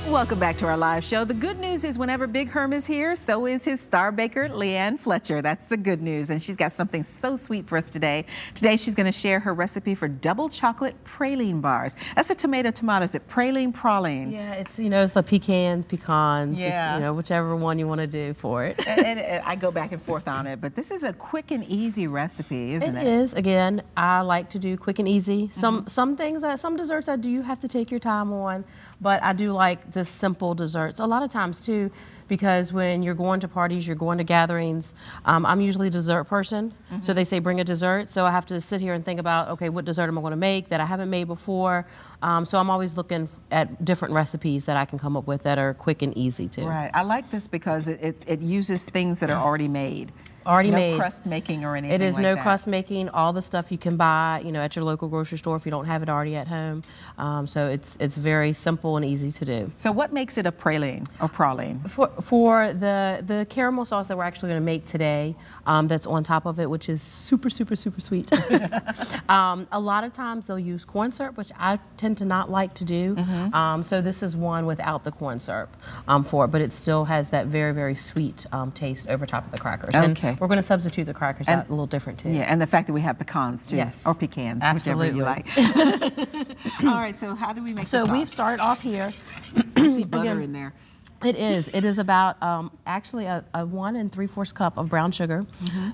Welcome back to our live show. The good news is whenever Big Herm is here, so is his star baker, Leanne Fletcher. That's the good news. And she's got something so sweet for us today. Today, she's going to share her recipe for double chocolate praline bars. That's a tomato. Is it praline? Yeah, it's, it's the pecans. Yeah. It's, whichever one you want to do for it. and I go back and forth on it, but this is a quick and easy recipe, isn't it? It is. Again, I like to do quick and easy. Some desserts I do have to take your time on, but I do like just simple desserts. A lot of times too, because when you're going to parties, you're going to gatherings, I'm usually a dessert person. So they say bring a dessert. So I have to sit here and think about, okay, what dessert am I going to make that I haven't made before? So I'm always looking at different recipes that I can come up with that are quick and easy too. Right. I like this because it uses things that are already made. No crust making or anything. It is like no that. crust making. All the stuff you can buy, at your local grocery store if you don't have it already at home. So it's very simple and easy to do. So what makes it a praline or praline? For the caramel sauce that we're actually going to make today, that's on top of it, which is super, super, super sweet. A lot of times they'll use corn syrup, which I tend to not like to do. So this is one without the corn syrup for it, but it still has that very, very sweet taste over top of the crackers. Okay. And we're going to substitute the crackers out a little different too. Yeah, and the fact that we have pecans too. Yes. Or pecans, Absolutely. whichever you like. All right, so how do we make the sauce? So we've started off here. I see butter in there. It is. It is about actually a 1 3/4 cup of brown sugar.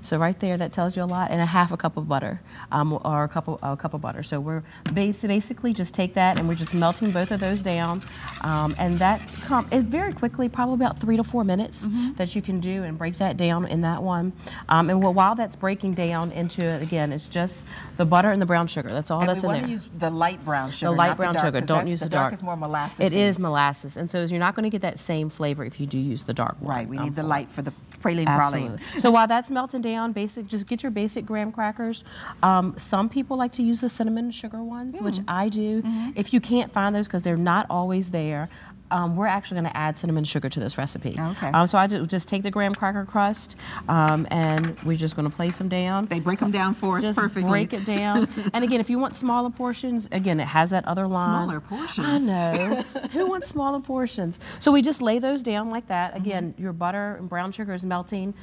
So right there, that tells you a lot, and a half a cup of butter, or a cup of butter. So we're basically just take that, and we're just melting both of those down, and that it very quickly, probably about 3 to 4 minutes that you can do and break that down in that one. And while that's breaking down into it, again, it's just the butter and the brown sugar. That's all that's in there. And we want to use the light brown sugar. The light brown sugar. Don't use the dark. The dark is more molasses. It is molasses, and so you're not going to get that same flavor if you do use the dark one. Right, we need the light for the praline. Absolutely. So while that's melting down, just get your basic graham crackers. Some people like to use the cinnamon sugar ones, which I do. If you can't find those, because they're not always there, we're actually going to add cinnamon sugar to this recipe. Okay. So I just take the graham cracker crust, and we're just going to place them down. They break them down for us just perfectly. Break it down. And again, if you want smaller portions, again, it has that other line. Smaller portions. I know. Who wants smaller portions? So we just lay those down like that. Again, your butter and brown sugar is melting.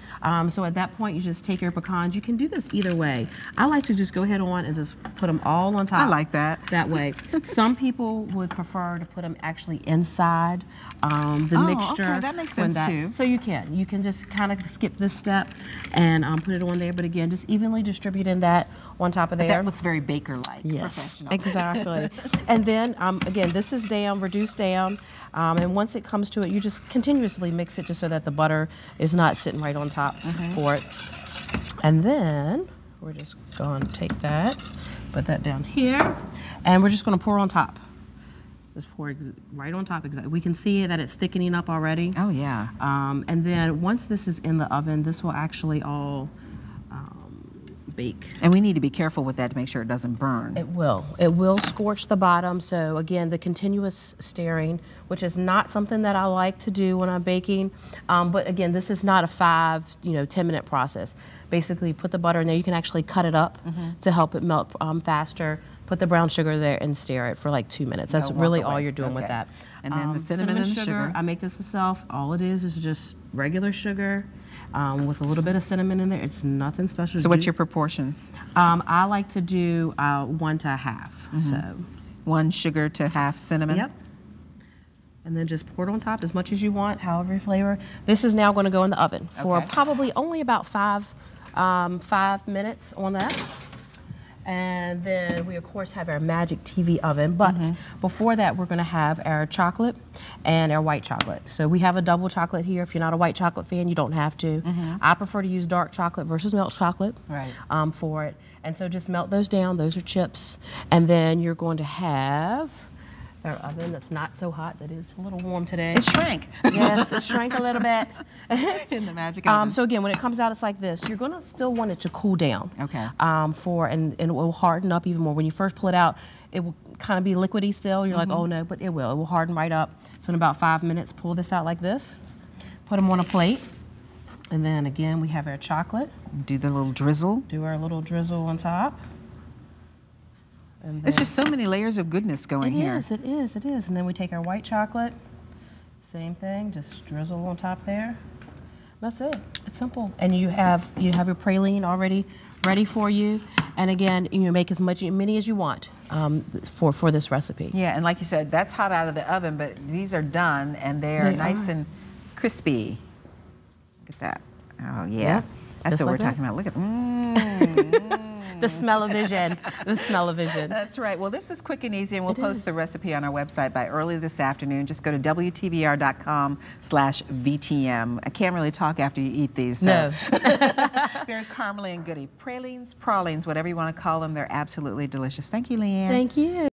So at that point, you just take your pecans. You can do this either way. I like to just go ahead on and just put them all on top. I like that. That way. Some people would prefer to put them actually inside the mixture. Okay, that makes sense too. So you can just kind of skip this step and put it on there. But again, just evenly distributing that on top of there. That looks very baker-like. Yes, professional. Exactly. And then again, this is down, reduced down, and once it comes to it, you just continuously mix it just so that the butter is not sitting right on top for it. And then we're just going to take that, put that down here, and we're just going to pour on top. Just pour right on top. Exactly. We can see that it's thickening up already. Oh yeah. And then once this is in the oven, this will actually all bake. And we need to be careful with that to make sure it doesn't burn. It will. It will scorch the bottom. So again, the continuous stirring, which is not something that I like to do when I'm baking. But again, this is not a 10-minute process. Basically, put the butter in there. You can actually cut it up to help it melt faster. Put the brown sugar there and stir it for like 2 minutes. That's really all you're doing with that. And then the cinnamon and the sugar. I make this myself. All it is just regular sugar with a little bit of cinnamon in there. It's nothing special. So what's your proportions? I like to do 1 to 1/2. So 1 sugar to 1/2 cinnamon? Yep. And then just pour it on top as much as you want, however you flavor. This is now going to go in the oven for probably only about 5 minutes on that. And then we, of course, have our magic TV oven. But before that, we're going to have our chocolate and our white chocolate. So we have a double chocolate here. If you're not a white chocolate fan, you don't have to. I prefer to use dark chocolate versus milk chocolate for it. And so just melt those down. Those are chips. And then you're going to have our oven that's not so hot, that is a little warm today. It shrank. Yes, it shrank a little bit. In the magic oven. So again, when it comes out, it's like this. You're gonna still want it to cool down. Okay. And it will harden up even more. When you first pull it out, it will kind of be liquidy still. You're like, oh no, but it will. It will harden right up. So in about 5 minutes, pull this out like this. Put them on a plate. And then again, we have our chocolate. Do the little drizzle. Do our little drizzle on top. It's just so many layers of goodness going here. It is. And then we take our white chocolate, Same thing, just drizzle on top there. That's it. It's simple. And you have your praline already ready for you. And again, you make as many as you want for this recipe. Yeah, and like you said, that's hot out of the oven, but these are done and they're nice and crispy. Look at that. Oh yeah, that's what we're talking about. Look at the smell-o-vision. The smell-o-vision. That's right. Well, this is quick and easy, and we'll post the recipe on our website by early this afternoon. Just go to WTVR.com/VTM. I can't really talk after you eat these. So. No. Very caramely and goody. Pralines, whatever you want to call them, they're absolutely delicious. Thank you, Leanne. Thank you.